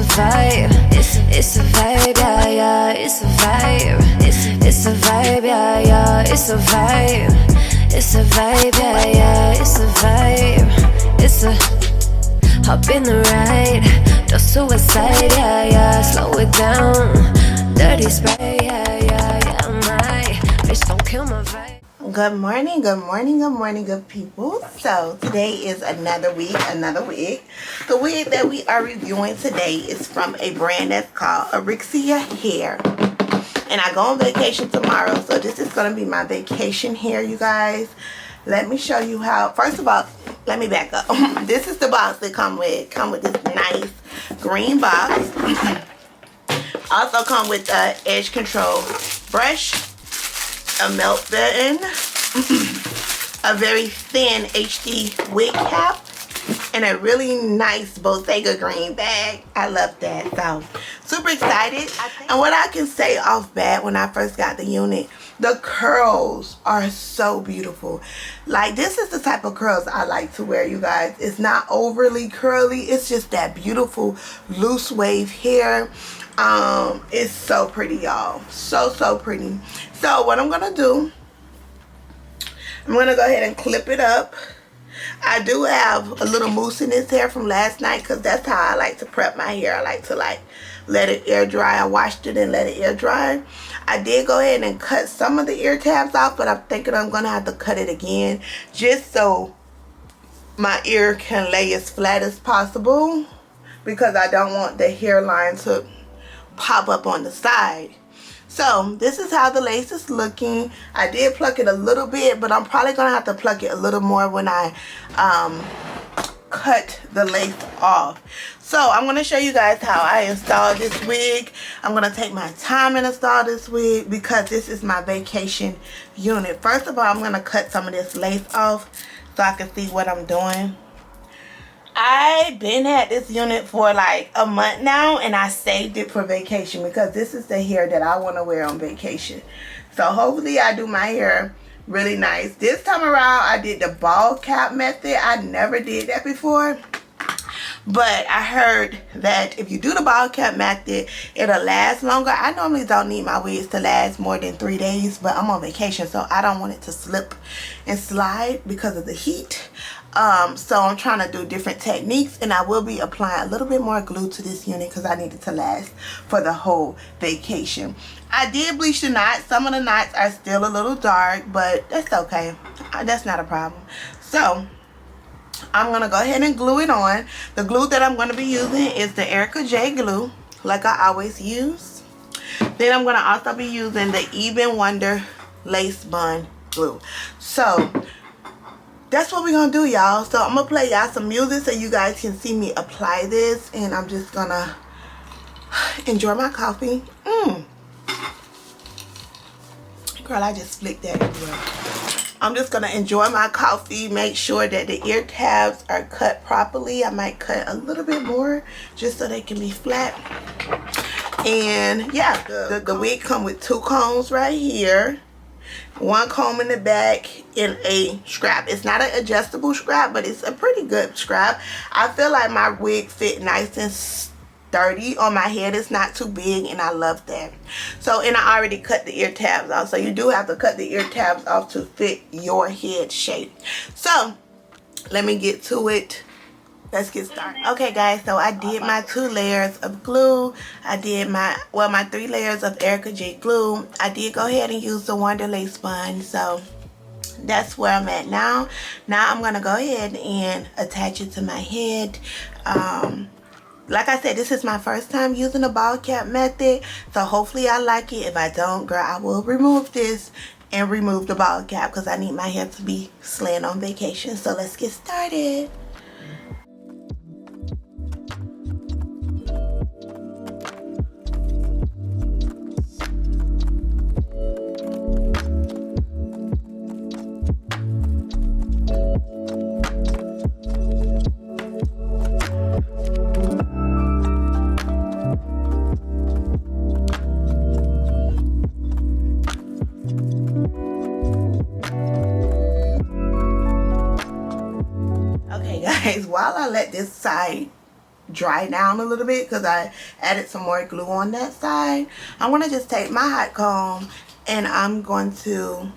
a vibe. It's a vibe, yeah, yeah. It's a vibe. It's a vibe, yeah, yeah. It's a vibe. It's a vibe, yeah, yeah. It's a vibe. It's a hop in the ride. No suicide, yeah, yeah. Slow it down. Dirty spray, yeah, yeah, yeah. My bitch don't kill my vibe. Good morning, good morning, good morning, good people. So today is another wig. The wig that we are reviewing today is from a brand that's called Asteria hair. And I go on vacation tomorrow, so this is going to be my vacation hair, you guys. Let me show you how. First of all, let me back up. This is the box that come with this nice green box. Also come with the edge control brush, a melt button, a very thin HD wig cap, and a really nice Bottega green bag. I love that. So super excited. And what I can say off bat, when I first got the unit, the curls are so beautiful. Like, this is the type of curls I like to wear, you guys. It's not overly curly. It's just that beautiful loose wave hair. It's so pretty, y'all. So pretty. So what I'm gonna do, I'm gonna go ahead and clip it up. I do have a little mousse in this hair from last night, because that's how I like to prep my hair. I like to let it air dry. I washed it and let it air dry. I did go ahead and cut some of the ear tabs off, but I'm thinking I'm gonna have to cut it again, just so my ear can lay as flat as possible, because I don't want the hairline to pop up on the side. So this is how the lace is looking. I did pluck it a little bit, but I'm probably gonna have to pluck it a little more when I cut the lace off. So I'm gonna show you guys how I installed this wig. I'm gonna take my time and install this wig, because this is my vacation unit. First of all, I'm gonna cut some of this lace off so I can see what I'm doing. I've been at this unit for like a month now, and I saved it for vacation, because this is the hair that I want to wear on vacation. So hopefully I do my hair really nice. This time around I did the ball cap method. I never did that before, but I heard that if you do the ball cap method, it'll last longer. I normally don't need my wigs to last more than 3 days, but I'm on vacation, so I don't want it to slip and slide because of the heat. So I'm trying to do different techniques, and I will be applying a little bit more glue to this unit, because I need it to last for the whole vacation. I did bleach the knots. Some of the knots are still a little dark, but that's okay. That's not a problem. So I'm gonna go ahead and glue it on. The glue that I'm gonna be using is the Erica J glue, like I always use. Then I'm gonna also be using the Even Wonder lace bond glue. So that's what we're gonna do, y'all. So I'm gonna play y'all some music so you guys can see me apply this, and I'm just gonna enjoy my coffee. Girl, I just flicked that everywhere. I'm just gonna enjoy my coffee, make sure that the ear tabs are cut properly. I might cut a little bit more just so they can be flat. And yeah, the wig come with 2 combs right here, 1 comb in the back, in a strap. It's not an adjustable strap, but it's a pretty good strap. I feel like my wig fit nice and sturdy on my head. It's not too big, and I love that. So, and I already cut the ear tabs off, so you do have to cut the ear tabs off to fit your head shape. So let me get to it. Let's get started. Okay guys, so I did my 2 layers of glue. I did my 3 layers of Erica J glue. I did go ahead and use the Wonder Lace Bond. So that's where I'm at now. Now I'm gonna go ahead and attach it to my head. Like I said, this is my first time using the ball cap method, so hopefully I like it. If I don't, girl, I will remove this and remove the ball cap, because I need my hair to be slaying on vacation. So let's get started. While I let this side dry down a little bit because I added some more glue on that side. I'm going to just take my hot comb and I'm going to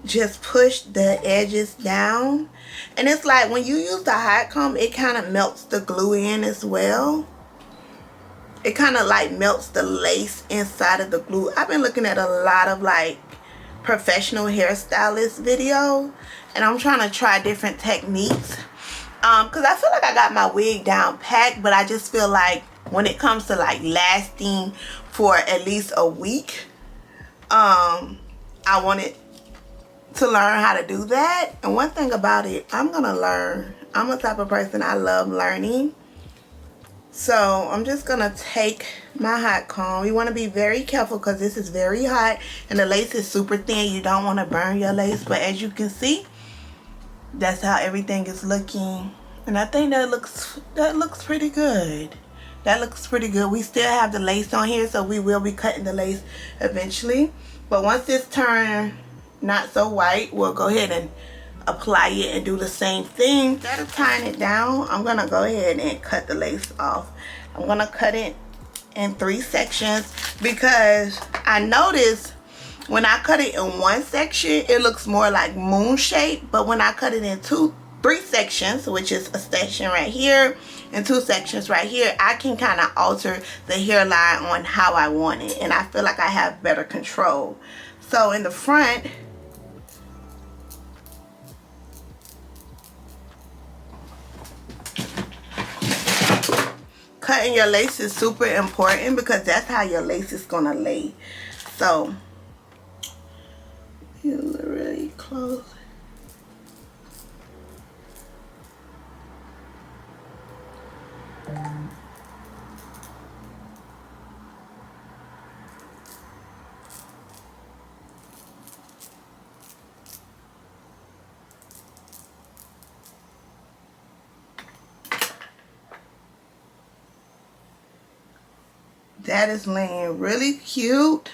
just push the edges down. And it's like when you use the hot comb, it kind of melts the glue in as well. It kind of like melts the lace inside of the glue. I've been looking at a lot of like professional hairstylist videos, and I'm trying to try different techniques because I feel like I got my wig down packed, but I just feel like when it comes to like lasting for at least a week, I wanted to learn how to do that. And one thing about it, I'm gonna learn. I'm a type of person, I love learning. So I'm just gonna take my hot comb. You want to be very careful because this is very hot and the lace is super thin. You don't want to burn your lace, but as you can see, that's how everything is looking. And I think that looks pretty good. That looks pretty good. We still have the lace on here, so we will be cutting the lace eventually. But once this turns not so white, we'll go ahead and apply it and do the same thing. Instead of tying it down, I'm gonna go ahead and cut the lace off. I'm gonna cut it in 3 sections because I noticed when I cut it in one section, it looks more like moon shape, but when I cut it in 3 sections, which is a section right here and 2 sections right here, I can kind of alter the hairline on how I want it, and I feel like I have better control. So in the front, cutting your lace is super important because that's how your lace is gonna lay. So you look really close. That is laying really cute.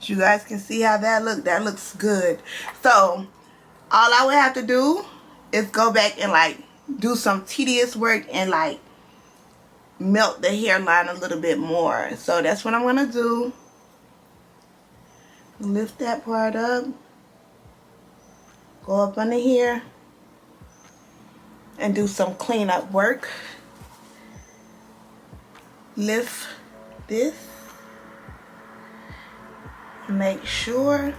You guys can see how that looks. That looks good. So all I would have to do is go back and like do some tedious work and like melt the hairline a little bit more. So that's what I'm gonna do. Lift that part up. Go up under here and do some cleanup work. Lift this. Make sure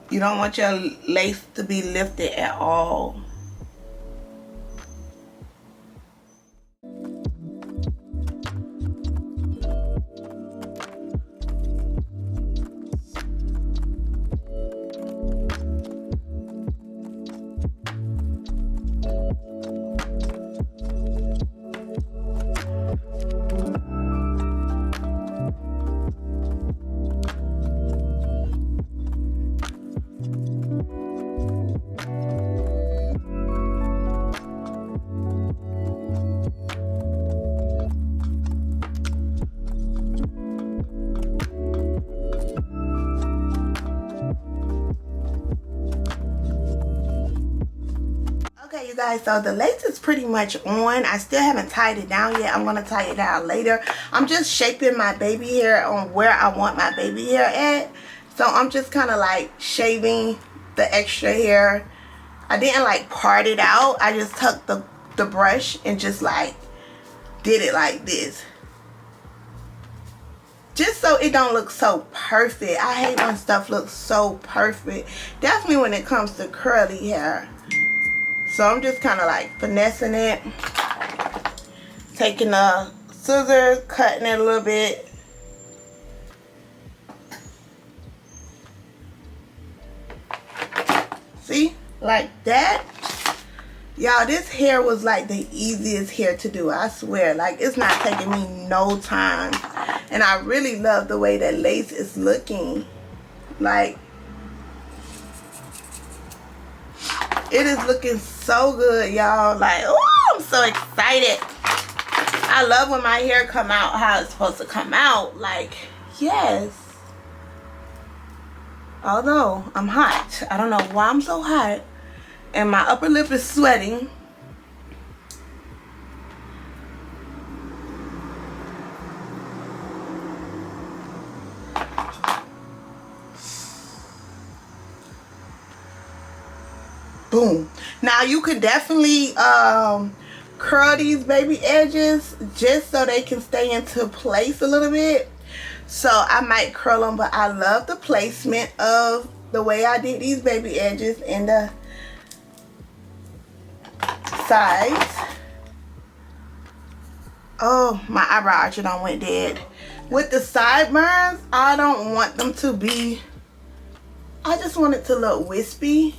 you don't want your lace to be lifted at all. Okay, you guys, so the lace is pretty much on. I still haven't tied it down yet. I'm going to tie it down later. I'm just shaping my baby hair on where I want my baby hair at. So I'm just kind of like shaving the extra hair. I didn't like part it out. I just took the brush and just like did it like this. Just so it don't look so perfect. I hate when stuff looks so perfect. Definitely when it comes to curly hair. So I'm just kind of like finessing it. Taking a scissors, cutting it a little bit. See? Like that. Y'all, this hair was like the easiest hair to do. I swear. Like, it's not taking me no time. And I really love the way that lace is looking. Like, it is looking so good, y'all. Like, oh, I'm so excited. I love when my hair come out how it's supposed to come out. Like, yes. Although I'm hot. I don't know why I'm so hot. And my upper lip is sweating. Boom. Now you could definitely curl these baby edges just so they can stay into place a little bit. So I might curl them, but I love the placement of the way I did these baby edges and the sides. Oh, my eyebrow archer done went dead. With the sideburns, I don't want them to be, I just want it to look wispy.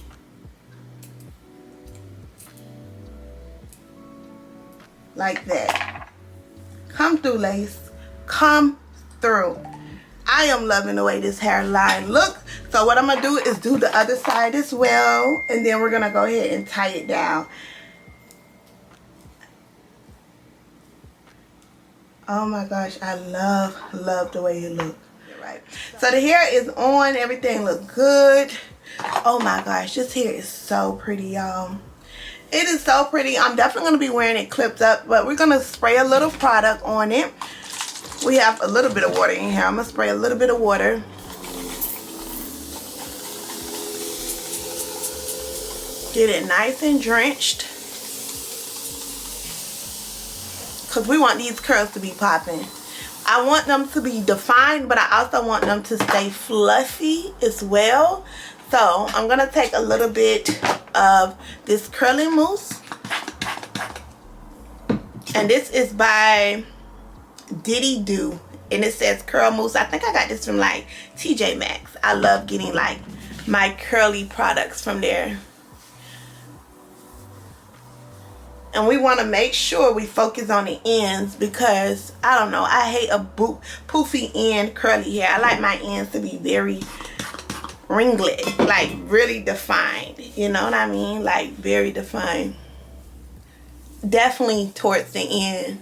Like that. Come through, lace. Come through. I am loving the way this hairline look. So what I'm gonna do is do the other side as well, and then we're gonna go ahead and tie it down. Oh my gosh, I love the way you look. Right. So the hair is on, everything looks good. Oh my gosh, this hair is so pretty, y'all. It is so pretty. I'm definitely going to be wearing it clipped up, but we're going to spray a little product on it. We have a little bit of water in here. I'm going to spray a little bit of water. Get it nice and drenched. Because we want these curls to be popping. I want them to be defined, but I also want them to stay fluffy as well. So I'm going to take a little bit of this curling mousse. And this is by Diddy Do. And it says curl mousse. I think I got this from like TJ Maxx. I love getting like my curly products from there. And we want to make sure we focus on the ends because, I don't know, I hate a poofy end curly hair. I like my ends to be very ringlet, like really defined. You know what I mean? Like very defined. Definitely towards the end.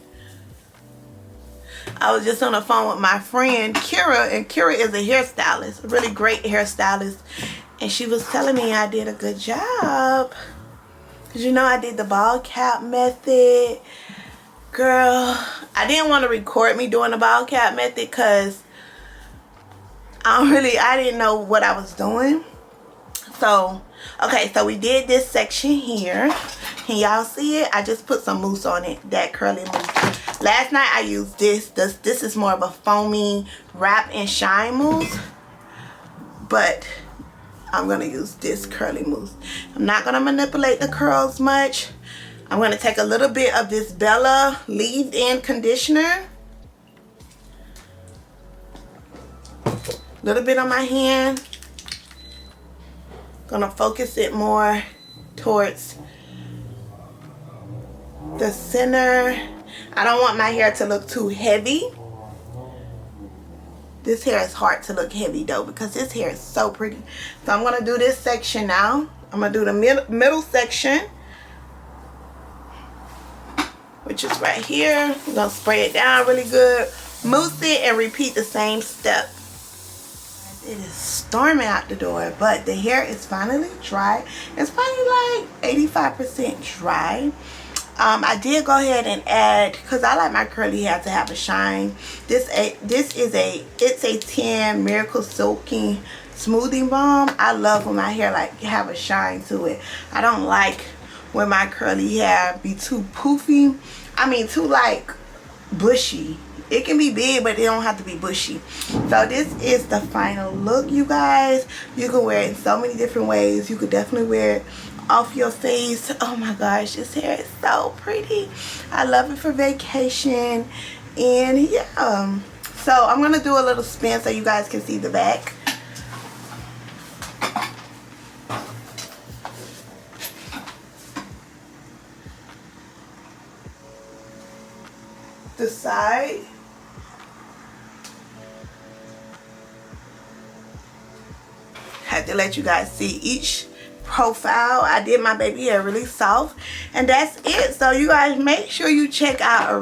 I was just on the phone with my friend Kira, and Kira is a hairstylist, a really great hairstylist. And she was telling me I did a good job. Cause you know I did the ball cap method. Girl, I didn't want to record me doing the ball cap method because I didn't know what I was doing. So, okay, so we did this section here. Can y'all see it? I just put some mousse on it, that curly mousse. Last night I used this. This is more of a foamy wrap and shine mousse. But I'm going to use this curly mousse. I'm not going to manipulate the curls much. I'm going to take a little bit of this Bella leave-in conditioner. A little bit on my hand. Going to focus it more towards the center. I don't want my hair to look too heavy. This hair is hard to look heavy though because this hair is so pretty. So I'm going to do this section now. I'm going to do the middle section, which is right here. I'm going to spray it down really good. Mousse it and repeat the same step. It is storming out the door, but the hair is finally dry. It's probably like 85% dry. I did go ahead and add, because I like my curly hair to have a shine. It's a 10 Miracle Soaking Smoothing Balm. I love when my hair like have a shine to it. I don't like when my curly hair be too poofy. I mean too like bushy. It can be big, but it don't have to be bushy. So this is the final look, you guys. You can wear it in so many different ways. You could definitely wear it off your face. Oh my gosh, this hair is so pretty. I love it for vacation. And yeah, so I'm gonna do a little spin so you guys can see the back. The side. Had to let you guys see each profile. I did my baby hair really soft, and that's it. So you guys make sure you check out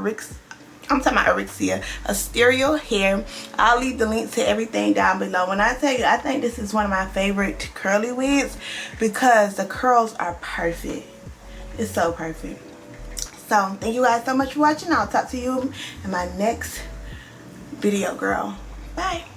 I'm talking about Asteria hair. I'll leave the link to everything down below. When I tell you, I think this is one of my favorite curly wigs because the curls are perfect. It's so perfect. So thank you guys so much for watching. I'll talk to you in my next video, girl. Bye.